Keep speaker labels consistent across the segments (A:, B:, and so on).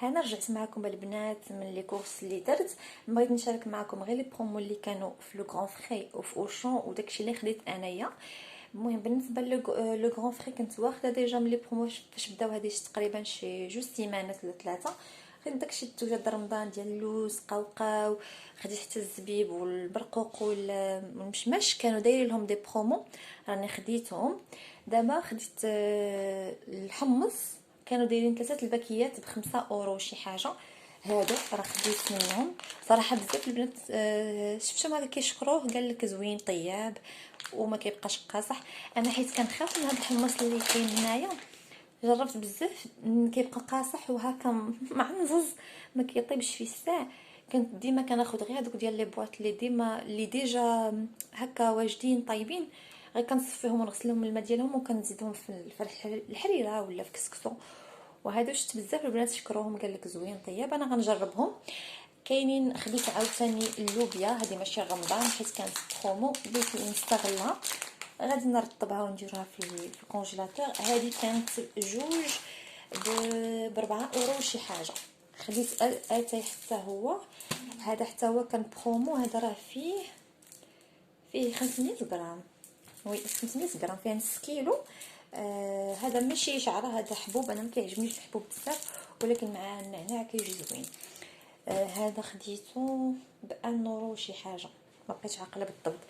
A: انا رجعت معكم البنات من لي كورس اللي درت. بغيت نشارك معكم غير لي برومو اللي كانوا في لو غران فري وفي اوشون وداكشي اللي خديت انايا. المهم بالنسبه لو غران فري كنت واخده ديجا من لي برومو فاش بداو هذه تقريبا شي جوج سيمانات ولا ثلاثه. خديت داكشي التوجه رمضان ديال اللوز قوقاو، خديت حتى الزبيب والبرقوق والمشمش كانوا دايرين لهم دي برومو راني خديتهم. دابا خديت الحمص كانوا دايرين ثلاثه الباكيات ب5 اورو شي حاجه. هادو راه خديت منهم صراحه بزاف البنات. شفتهم هكا كيشكروه قال لك زوين طياب وما كيبقاش قاصح. انا حيت كنخاف من هذا الحمص اللي كاين هنايا، جربت بزاف كيبقى قاصح وهكا معنزز ما كيطيبش في الساع. كنت ديما كناخذ غير هذوك ديال لي بواط اللي ديجا هكا واجدين طيبين، غير كنصفيهم ونغسلهم من الماء ديالهم وكنزيدهم في الحريره ولا في كسكسو. وهذا شفت بزاف البنات شكروهم قال لك زوين طيب، انا غنجربهم. كاينين خديت عاوتاني اللوبيا، هذه ماشي رمضان حيت كانت برومو بديت نستغلها، غادي نرطبها ونديرها في الكونجيلاتور. هذه كانت جوج ب 4 اورو شي حاجه. خديت اتاي حتى هو، هذا حتى هو كان برومو. هذا راه فيه 500 غرام، وي 500 غرام فيه نص كيلو. هذا ماشي شعره، هذا حبوب. انا ما كيعجبنيش الحبوب بزاف، ولكن مع النعناع كيجي زوين. هذا خديته ب1 اورو شي حاجه، ما بقيتش عاقله بالضبط.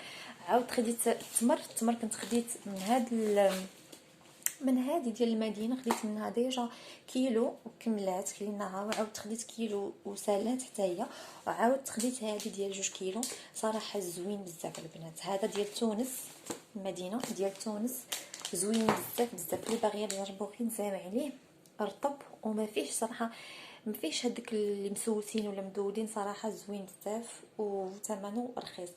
A: عاود خديت التمر كنت خديت من هذه ديال المدينه، خديت منها ديجا كيلو وكملات كليناها، وعاود خديت كيلو وسالات حتى هي، وعاود خديت هذه ديال 2 كيلو. صراحه زوين بزاف البنات. هذا ديال تونس، المدينه ديال تونس، زوين بزاف بزاف. اللي باغيه تجربوه غير نسالي عليه، رطب وما فيهش صراحه، ما فيهش هذاك اللي مسوسين ولا مدودين. صراحه زوين بزاف وثمنه رخيص.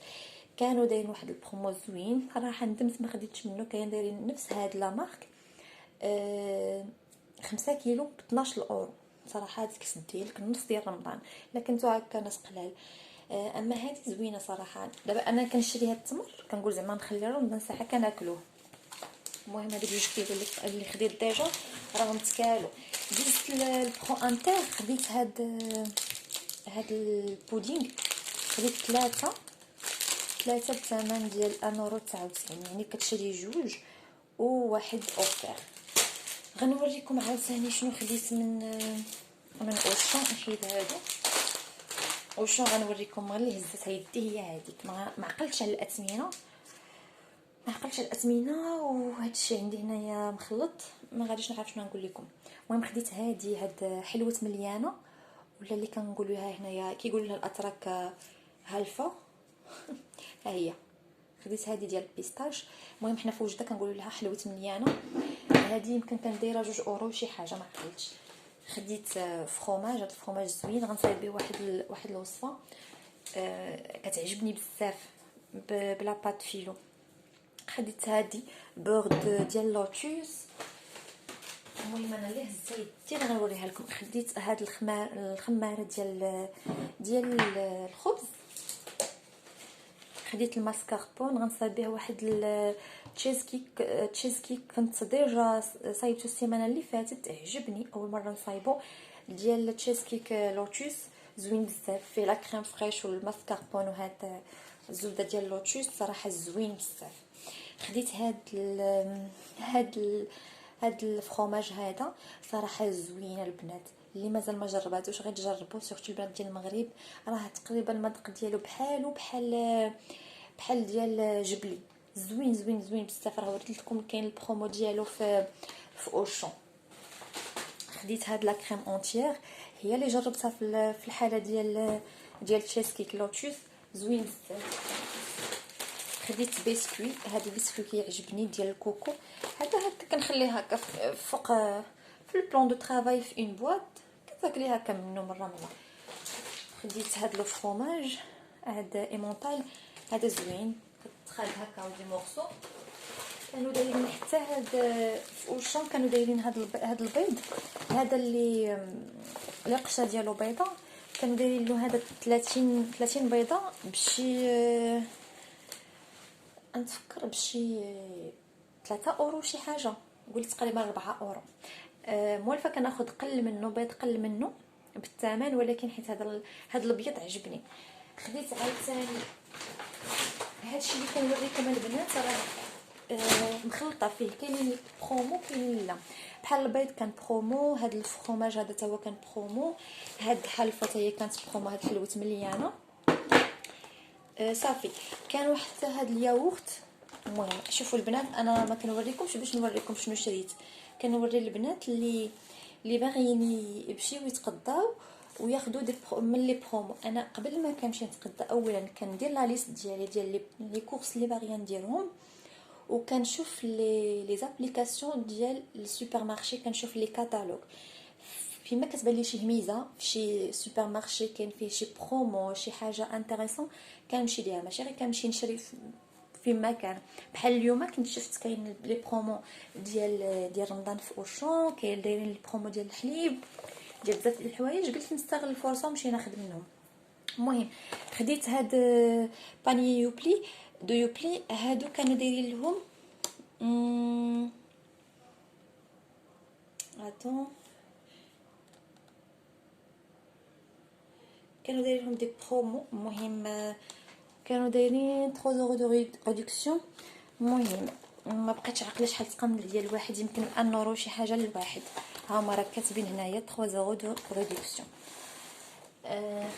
A: كانوا دايرين واحد البرومو زوين صراحه، ندمت ما خديتش منه. كاين دايرين نفس هاد لا مارك 5 كيلو ب 12 اورو. صراحه هذيك سديلك النص ديال رمضان، لكن تو هكا ناس قلال. اما هذه زوينه صراحه. دابا انا كنشري هاد التمر كنقول زعما نخلي رمضان ساعه كناكلوه. المهم هذيك 2 كيلو اللي خديت ديجا راهم تكالو. دزت البرو انتر، خديت هاد البودينغ، خديت ثلاثه بثمن ديال 1.99 يعني كتشري جوج وواحد اوفر. غنوريكم عاوتاني شنو خديت من اوشون. نحيد هادو اوشون، غنوريكم غير اللي هزت يدي هي هذيك. ما عقلتش على الاثمنه، وهذا الشيء عندي هنايا مخلط، ما غاديش نعرف شنو نقول لكم. المهم خديت هاد حلوه مليانه، ولا اللي كنقولوها هنايا كيقولوا لها الاتراك هالفه ها هي. خديت هذه ديال البيستاش. المهم حنا في وجده كنقولوا لها حلوه مليانه. هذه يمكن كان دايره 2 اورو شي حاجه، ما عقلتش. خديت فروماج، هذا الفروماج زوين، غنصايب به واحد الوصفه كتعجبني بزاف بلا بات فيلو. خديت هذه بورد ديال لوتوس. المهم انا اللي هزت يدي غنوريها لكم. خديت هاد الخماره ديال الخبز. خديت الماسكاربون، غنصايب به واحد تشيز كيك كنت ديجا صايبته السيمانه اللي فاتت، عجبني اول مره نصايبو. ديال تشيز كيك لوتوس زوين بزاف، فيه لا كريم فريش والماسكاربون وهاد الزبده ديال لوتوس صراحه زوين بزاف. خديت هاد الفرomاج هذا صراحه زوينه البنات. اللي مازال ما جرباتوش غير تجربوه، سورتو البنات ديال المغرب. راه تقريبا المذاق ديالو بحال ديال جبلي. زوين بزاف. راه وريت لكم كاين البرومو ديالو في اوشون. خديت هاد لا كريم اونتيير، هي اللي جربتها في الحاله ديال تشيز كيك لوتوس، زوين بزاف. خديت بسكوي، هذا البسكوي كيعجبني ديال الكوكو. هذا كنخليه هكا فوق في البلان دو طرافاي في اون بواط، كتاكلي هكا منه مره. خديت هذا لو فرomاج، هذا ايمونطال، هذا زوين كتخاد هكا ودي مورسو. كانوا دايرين حتى في اوشون كانوا دايرين هذا البيض، هذا اللي القشه ديالو بيضه. كانوا دايرين له هذا 30 بيضه بشي نتفكر بشي 3 اورو شي حاجه، قلت تقريبا 4 اورو. موالفه كناخذ قل منه بيض، قل منه بالثمن، ولكن حيت هذا الابيض عجبني. خديت عاوتاني هادشي اللي كنوريكم البنات راه مخلطه فيه، كاينين برومو كاينين لا. بحال البيض كان برومو، هاد الفرomاج هذا تا هو كان برومو، هاد الحلفه حتى هي كانت برومو، هاد الحلوت مليانه. صافي كان واحد حتى هاد الياغورت. المهم شوفوا البنات، انا ما كنوريكمش باش نوريكم شنو شريت، كنوري البنات اللي باغيين يمشيو يتقداو وياخذوا من لي برومو. انا قبل ما كنمشي نتقدى اولا كندير لا ليست ديالي ديال لي كورس اللي باغيه نديرهم، وكنشوف لي زابليكاسيون ديال السوبر مارشي، كنشوف لي كاتالوج فيما كتبان لي شي هميزه في شي سوبر مارشي كاين فيه شي برومو شي حاجه انتريسون كنمشي ليها، ماشي غير كنمشي نشري في مكان. بحال اليوم كنت شفت كاين لي برومو ديال رمضان في اوشون، كاين دايرين لي برومو ديال الحليب ديال بزاف ديال الحوايج، قلت نستغل الفرصه ونمشي ناخذ منهم. المهم خديت هاد باني يوبلي دو يوبلي، هادو كانوا دايرين لهم كانوا دايرين لهم دي برومو. المهم كانوا دايرين 3 اورو دو ريدكسيون. المهم ما بقيتش عاقله شحال تقام ديال الواحد، يمكن 1 اورو شي حاجه للواحد. ها هما راه كاتبين هنايا 3 اورو دو ريدكسيون.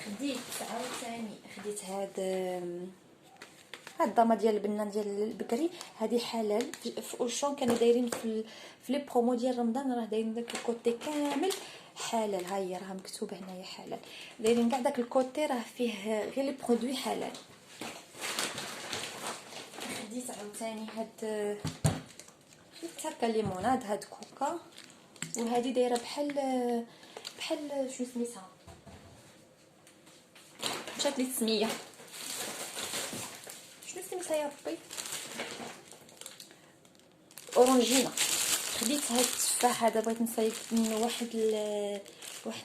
A: خديت عاوتاني خديت هاد الضامه ديال البنه ديال البكري، هذه حلال في اوشون كانوا دايرين في لي برومو ديال رمضان، راه دايرين داك الكوتي كامل حلال. ها هي راه مكتوبه هنايا حلال، دايرين كاع داك الكوتي راه فيه غير لي برودوي حلال. خديت عاوتاني خديت هكا ليموناد، هاد كوكا، وهذه دايره بحال شنو سميتها، مشات لي السميه، شنو سميتها يا ربي، اورانجينا. خديت هاد التفاح هذا، بغيت نصايب منه واحد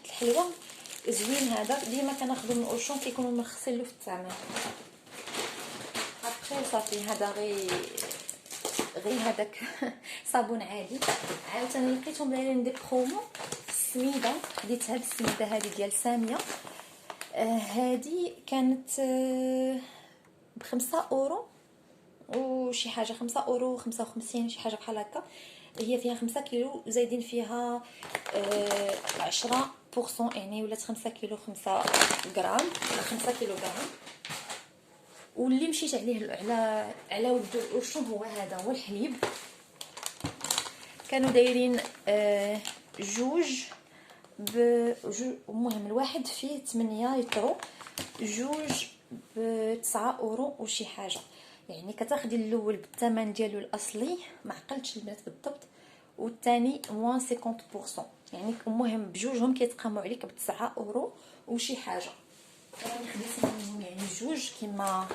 A: الحلوه زوين. هذا ديما كناخذو من اوشون، كيكونوا مرخصين له في الثمن. ابخي صافي هذا غير هذاك صابون عادي. عاوتاني لقيتهم دايرين دي برومو السميده، خديت هاد السميده هذه ديال ساميه. هذه كانت ب5 اورو وشي حاجه، 5 اورو 55 شي حاجه بحال هكا. هي فيها 5 كيلو زايدين فيها 10%، يعني ولات 5 كيلو 5 غرام 5 كيلو غرام. واللي مشيت عليه على ود القرشون هو هذا، هو الحليب. كانوا دايرين جوج المهم الواحد فيه 8 يطرو، جوج ب9 اورو وشي حاجه. يعني كتاخدي الاول بالثمن ديالو الاصلي، ما عقلتش البنات بالضبط، والثاني موان 50%، يعني المهم بجوجهم كيتقاموا عليك ب9 اورو وشي حاجه. راني خديت منهم يعني جوج كما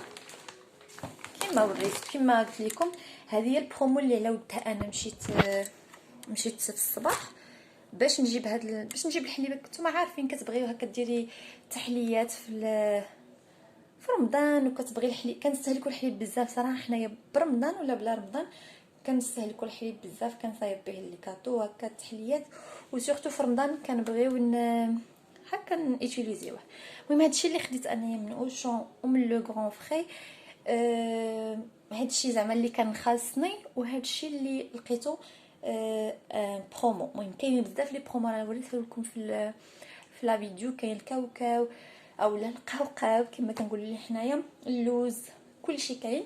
A: وريت كما قلت لكم. هذه هي البرومو اللي على ودها انا مشيت في الصباح باش نجيب باش نجيب الحليب. نتوما عارفين كتبغيو هكا ديري تحليات في رمضان وكتبغي الحليب، كنستهلكوا الحليب بزاف صراحه. حنايا برمضان ولا بلا رمضان كنستهلكوا الحليب بزاف، كنصايب به الكاطو هكا التحليات، وسورتو في رمضان كنبغيو هكا نيتيليزيوه. المهم هادشي اللي خديت انايا من اوشون ومن لو غران فري. هادشي زعما اللي كان خاصني، وهادشي اللي لقيتو برومو. المهم كاينين بزاف لي برومو، انا وريته لكم في لا فيديو. كاين الكاوكاو اولا القوقاو كما كنقولوا ليه حنايا، اللوز، كلشي كاين.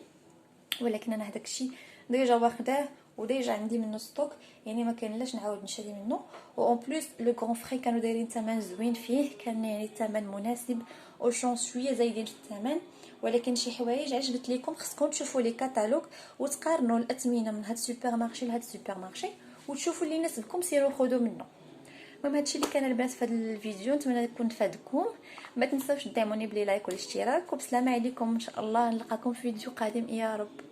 A: ولكن انا هذاك الشيء ديجا واخداه وديجا عندي منه ستوك، يعني ما كاين لاش نعاود نشري منه. و اون بليس لو غران فري كانوا دايرين ثمن زوين فيه، كان يعني الثمن مناسب. اوشون شويه زايدين في الثمن، ولكن شي حوايج عجبت لكم خصكم تشوفوا لي كاتالوج وتقارنوا الاثمنه من هاد السوبر مارشي لهاد السوبر مارشي وتشوفوا اللي يناسبكم سيروا خذوا منه. المهم هادشي اللي كان البنات في هذا الفيديو، نتمنى يكون فادكم. ما تنساوش دعموني بلي لايك والاشتراك، وبسلامه عليكم. ان شاء الله نلقاكم في فيديو قادم يا رب.